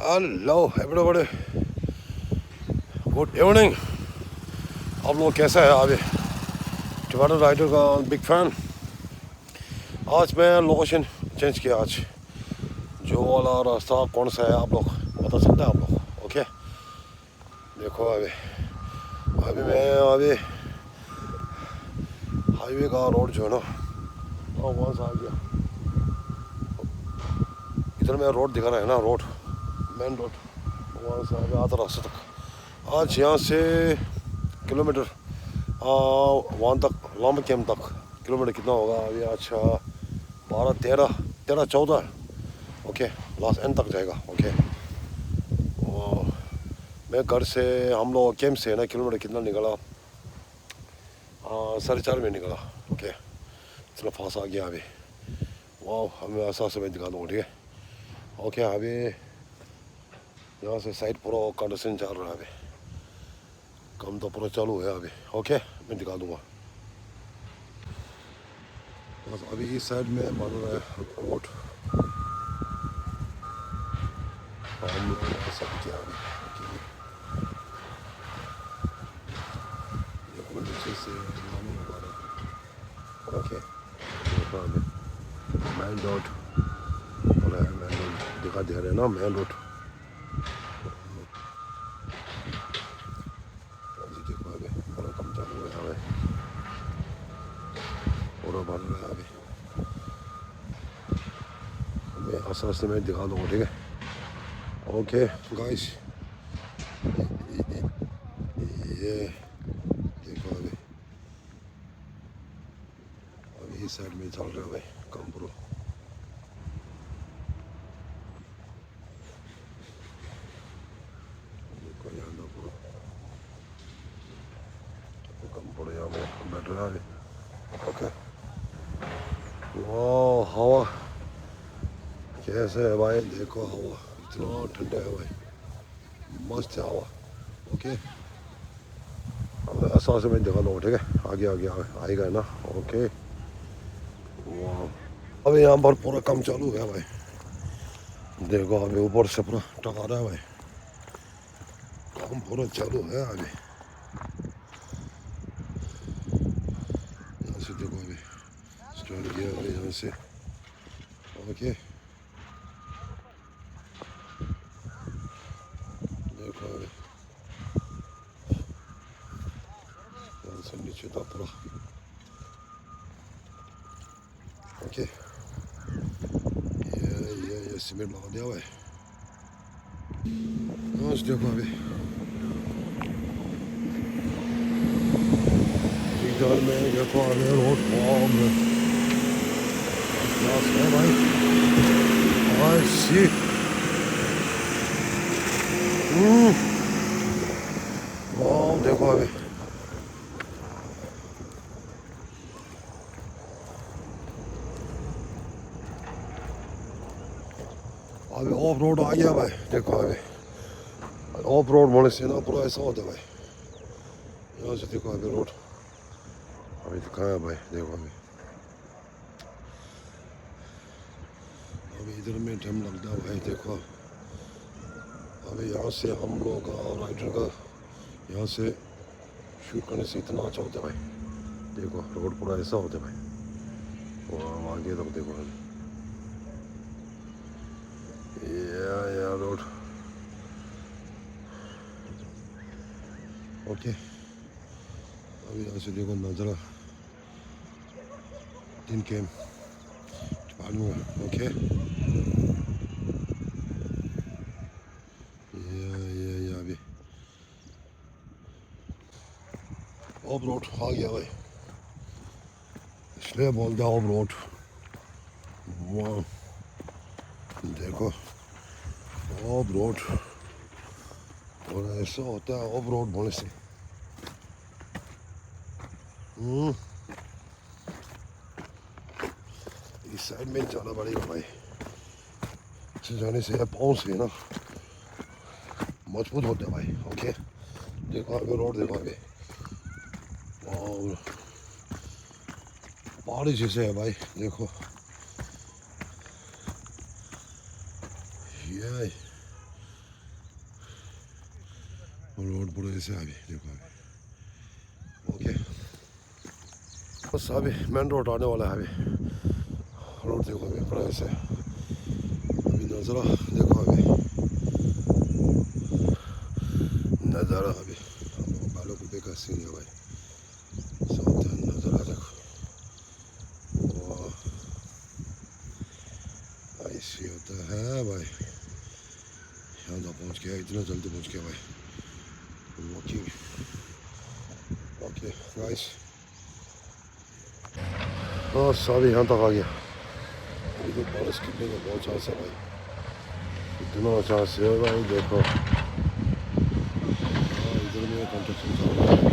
Hello everybody, good evening. आप लोग कैसा है? अभी टमाटो राइडर का बिग फैन। आज मैं लोकेशन चेंज किया। आज जो वाला रास्ता कौन सा है आप लोग बता सकते हैं आप लोग? ओके, देखो अभी अभी मैं अभी हाईवे का रोड जो है ना वहाँ से आ गया। इधर में रोड दिखा रहा है ना, रोड मेन रोड, वहाँ से आगे आधा रास्ते तक। आज यहाँ से किलोमीटर वहाँ तक लॉन्ग कैम्प तक किलोमीटर कितना होगा अभी? अच्छा 12 13 13 14। ओके, लास्ट एंड तक जाएगा। ओके, मैं घर से हम लोग कैम्प से ना किलोमीटर कितना निकला? 4:30 में निकला। ओके, इतना फास्ट आ गया अभी। वाह, हमें ऐसा से मैं दिखा दूँगा, ठीक है? ओके, अभी यहाँ से साइड पूरा कंडीशन चल रहा है अभी, काम तो पूरा चालू है अभी। ओके, मैं दिखा दूँगा। बस अभी इस साइड में बन रहा है रोड, हम लोग सब क्या अभी नीचे से लाने लगा रहा है। ओके, मेन रोड बोला है, मेन रोड दिखा दे रहे हैं ना, मेन रोड। देखो अभी पूरा काम चालू है हमें, पूरा बन रहा है अभी। मैं आस्ते आस्ते मैं दिखा दूँगा, ठीक है? ओके गाइस, ये देखो अभी अभी इस साइड में चल रहा है भाई काम पूरा। देखो यहाँ तो पूरा काम पूरा यहाँ में बैठ रहा है। ओके, वाह हवा कैसे है भाई? देखो हवा इतना ठंडा है भाई, मस्त है हवा। ओके, ऐसा से मैं दिखा दूँगा, ठीक है? आगे आगे आएगा ना। ओके, वाह अभी यहाँ पर पूरा काम चालू है भाई। देखो अभी ऊपर से पूरा टका रहा है भाई, काम पूरा चालू है अभी। यहाँ से देखो अभी स्टार्ट किया अभी यहाँ से। ओके, देखो अभी यहाँ से नीचे था पूरा। ओके, ये सीमेंट लगा दिया हुआ है। यहाँ से देखो अभी इधर में देखो अभी रोड फॉर्म है भाई। आई सी वाह, देखो अभी अभी ऑफ रोड आ गया भाई। देखो अभी ऑफ रोड होने से ना पूरा ऐसा होता है भाई। यहाँ से देखो अभी रोड अभी दिखाया भाई। देखो अभी अभी इधर में टाइम लगता है भाई। देखो अभी यहाँ से हम लोग का राइडर का यहाँ से शूट करने से इतना अच्छा होता है भाई। देखो रोड पूरा ऐसा होता है भाई, और आगे तक देखो अभी या रोड। ओके, अभी यहाँ से देखो नजरा दिन के मालूम है। ओके, ये अभी ऑफ रोड आ गया भाई, इसलिए बोलते हैं ऑफ रोड। वाह देखो ऑफ रोड, और ऐसा होता है ऑफ रोड बोलने से। इस साइड में जाना पड़ेगा भाई, इसे जाने से पाँव से ना मजबूत होता है भाई। ओके, देखो अभी रोड देखो अभी, और पहाड़ी जैसे है भाई। देखो ये पूरा ऐसे अभी देखो अभी ओके बस अभी मेन रोड आने वाला है अभी रोड देखो अभी पूरा ऐसे अभी नज़ारा देखो अभी नज़ारा अभी बालों को बेकार सीन है भाई सावधान नज़ारा देखो ऐसे होता है भाई यहाँ तक पहुँच गया इतना जल्दी पहुँच गया भाई वॉकिंग ओके गाइस बस अभी यहाँ तक आ गया अभी तो बारिश गिरने का बहुत चांस है भाई इतना चांस है भाई देखो इधर में कंस्ट्रक्शन चल रहा है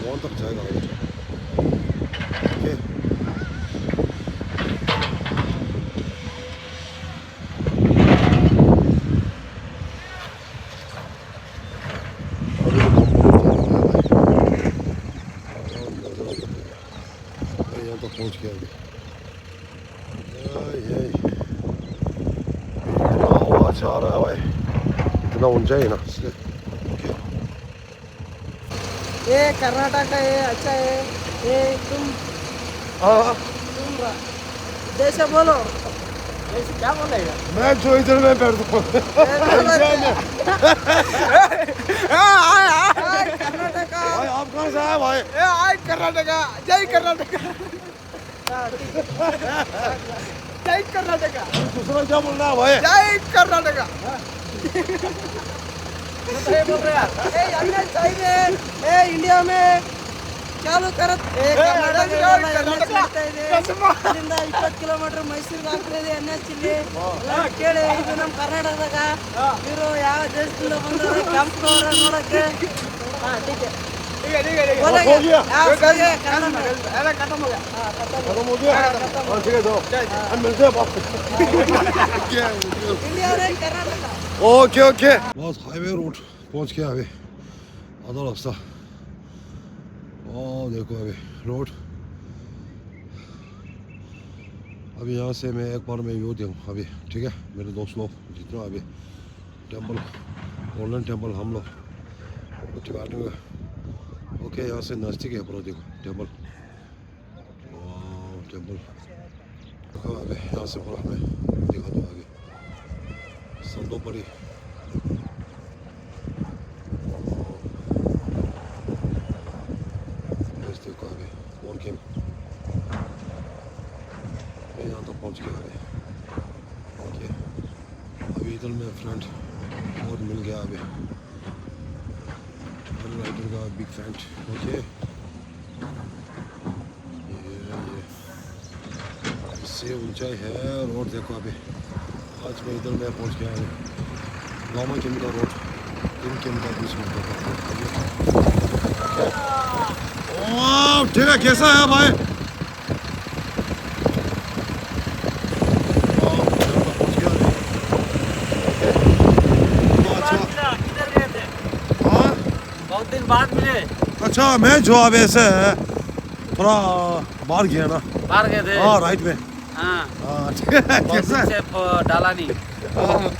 वहाँ तक जाएगा ओके यहाँ तक पहुँच गया अभी इतना आवाज आ रहा है भाई इतना ऊंचाई ना इसलिए ओके ये कर्नाटक है अच्छा है ये तुम देश बोलो ऐसे क्या बोलेगा मैं जो इधर में बैठ दूँ कर्नाटक भाई आप कहाँ से आए भाई कर्नाटक जय कर्नाटक जय कर्नाटक दूसरा क्या बोल रहा है भाई जय कर्नाटक बोल रहे यार चाहिए इंडिया में चालू करत ಇಲ್ಲಿಂದ 20 ಕಿಲೋಮೀಟರ್ ಮೈಸೂರಿಗೆ ಆಗ್ತದೆ NH ಇಲ್ಲಿ ಕೇಳಿ ಇದು ನಮ್ಮ ಕರ್ನಾಟಕದಾಗ ಇವರು ಯಾವ ದೇಶದಿಂದ ಬಂದವರು ಕೆಂಪನವರ ನೋಡಕ್ಕೆ okay okay bus highway road पहुंच गया अभी आधा रास्ता ओ देखो अभी रोड अभी यहाँ से मैं एक बार में व्यू दूँ अभी ठीक है मेरे दोस्त लोग जितना अभी टेंपल गोल्डन टेंपल हम लोग ओके यहाँ से नज़दीक है पूरा देखो टेंपल टेंपल देखो अभी यहाँ से पूरा हमें दिखा दो आगे संदो पड़ी देखो अभी और गेम मैं यहाँ तक पहुँच गया अभी ओके अभी इधर में फ्रेंड और मिल गया अभी राइडर का बिग फ्रेंड ओके ये इससे ऊंचाई है रोड देखो अभी आज मैं इधर में पहुँच गया अभी लामा किम का रोड किम का बीच में ठीक है कैसा है भाई बहुत दिन बाद मिले अच्छा मैं जो अब ऐसे है थोड़ा बाहर गया ना बाहर गए थे हाँ राइट में हाँ ठीक है कैसा है से डाला नहीं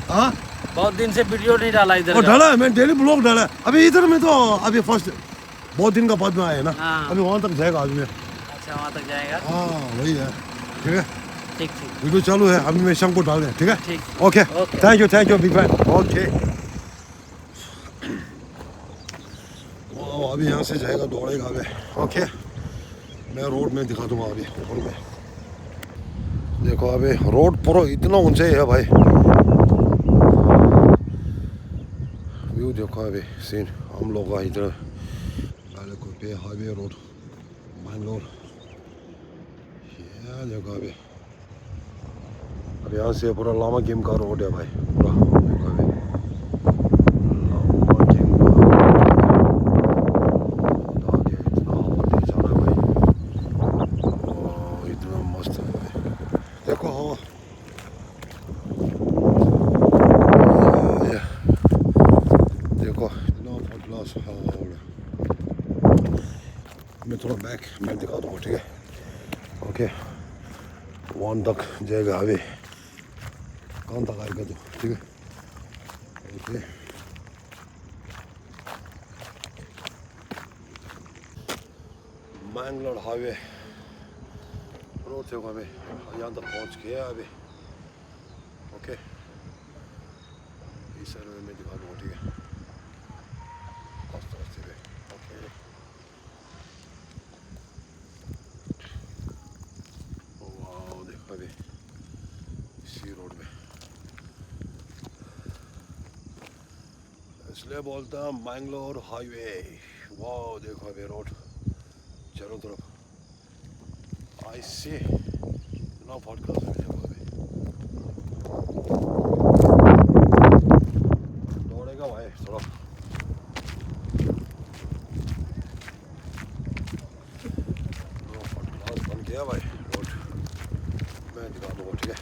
हाँ बहुत दिन से वीडियो नहीं डाला इधर और डाला है मैं डेली ब्लॉग डाला है अभी इधर में तो अभी फर्स्ट बहुत दिन का बाद में आए ना हाँ। अभी वहाँ तक जाएगा आज में अच्छा वहाँ तक जाएगा हाँ वही है ठीक है ठीक ठीक वीडियो चालू है अभी मैं शाम को डाल दें ठीक है ठीक okay okay. Thank you big fan okay अभी यहाँ से जाएगा दौड़ेगा अभी ओके मैं रोड में दिखा दूंगा अभी ऊपर में देखो अभी रोड पूरा इतना ऊंचाई है भाई व्यू देखो अभी सीन हम लोग का इधर पे हाईवे रोड बैंगलोर ये देखो अभी यहाँ से पूरा लामा गेम का रोड है भाई पूरा देखो अभी लामा गेम का आगे इतना हवा तेज आ रहा है भाई इतना मस्त है भाई देखो हवा देखो इतना फर्स्ट क्लास हवा हो रहा है बैक मैं दिखा दूँगा, ठीक है। ओके, 1 तक जाएगा अभी, कौन तक आएगा तो, ठीक है। ओके, मैंगलोर हाईवे रोड से हमें यहाँ तक पहुँच गया अभी। ओके, इस साइड में मैं दिखा दूँगा, ठीक है। रास्ते पे ओके, वाह देखो अभी इसी रोड में, इसलिए बोलता हूँ मैंगलोर हाईवे। वाह देखो अभी रोड चारों तरफ, आई सी ना फॉट क्लास में देखो अभी, दौड़ेगा भाई थोड़ा। नो फॉट क्लास बन गया भाई रोड, मैं दिखा दूँगा, ठीक है।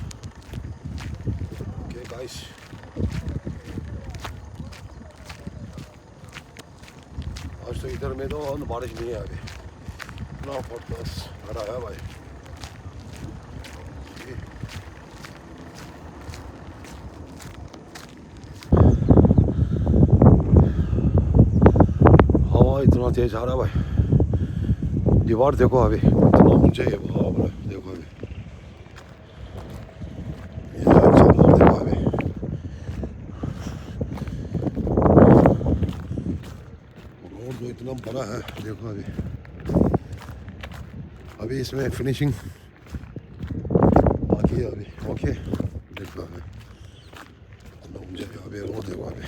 ओके गाइस, आज तो इधर में तो बारिश नहीं है अभी, ना फॉट क्लास भरा है भाई। हवा इतना तेज आ रहा है भाई, दीवार देखो अभी इतना ऊंचा है, बाप रे देखो अभी, ये जानवर देखो अभी, रोड जो इतना बड़ा है देखो अभी। अभी इसमें फिनिशिंग बाकी है अभी। ओके देखो अभी इतना ऊंचा है अभी रोड देखो अभी।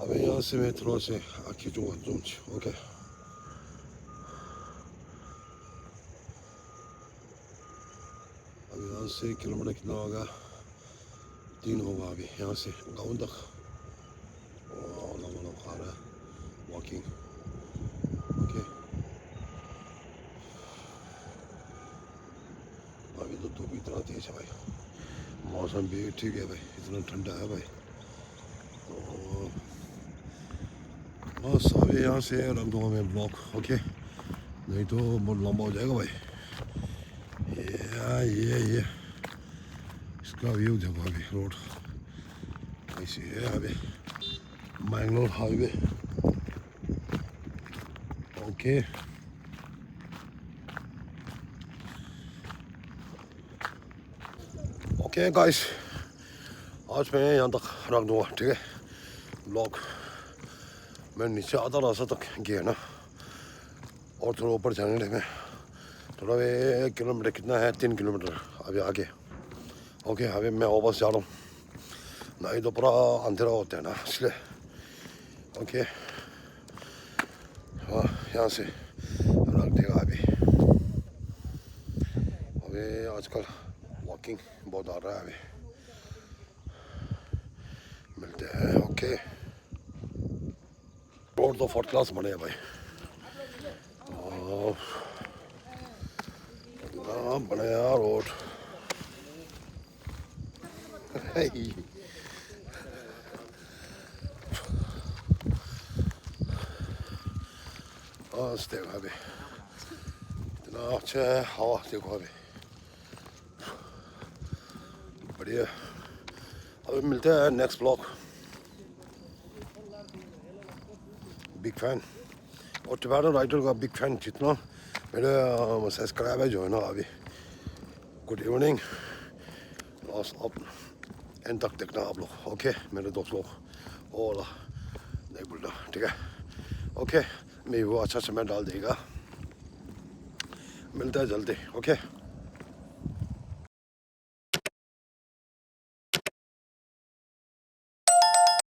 अभी यहाँ से मैं थोड़ा से खींचूँगा जूम। ओके, अभी यहाँ से किलोमीटर कितना होगा, 3 होगा अभी यहाँ से गाँव तक। लंबा खा रहा है वॉकिंग। ओके, अभी तो धूप इतना तेज है भाई, मौसम भी ठीक है भाई, इतना ठंडा है भाई। तो बस अभी यहाँ से रख दूँगा मैं ब्लॉक, ओके, नहीं तो बहुत लंबा हो जाएगा भाई। ये इसका व्यू देखो अभी, रोड ऐसी है अभी, Mangalore highway. Okay, okay guys, आज मैं यहाँ तक रख दूँगा, ठीक है ब्लॉग। मैं नीचे आधा रास्ता तक गया ना, और थोड़ा ऊपर जाने में थोड़ा 1 किलोमीटर कितना है, 3 किलोमीटर अभी आगे। ओके, अभी मैं वापस जा रहा हूँ, नहीं तो पूरा अंधेरा होता है ना इसलिए। ओके, हाँ यहाँ से रख देगा अभी। आजकल वॉकिंग बहुत आ रहा है अभी, मिलते हैं। ओके, रोड तो 4 क्लास बने हैं भाई, बनाया रोड। देखो अभी इतना अच्छा है, हवा देखो अभी बढ़िया। अभी मिलते हैं नेक्स्ट ब्लॉग। बिग फैन और टिबेटन राइडर का बिग फैन, जितना मेरे सब्सक्राइबर जो है ना अभी, good evening, last up and तक देखना आप लोग। ओके मेरे दोस्त लोग, और नहीं भूलना, ठीक है। ओके, मैं वो अच्छा से मैं डाल देगा, मिलता है जल्दी। ओके।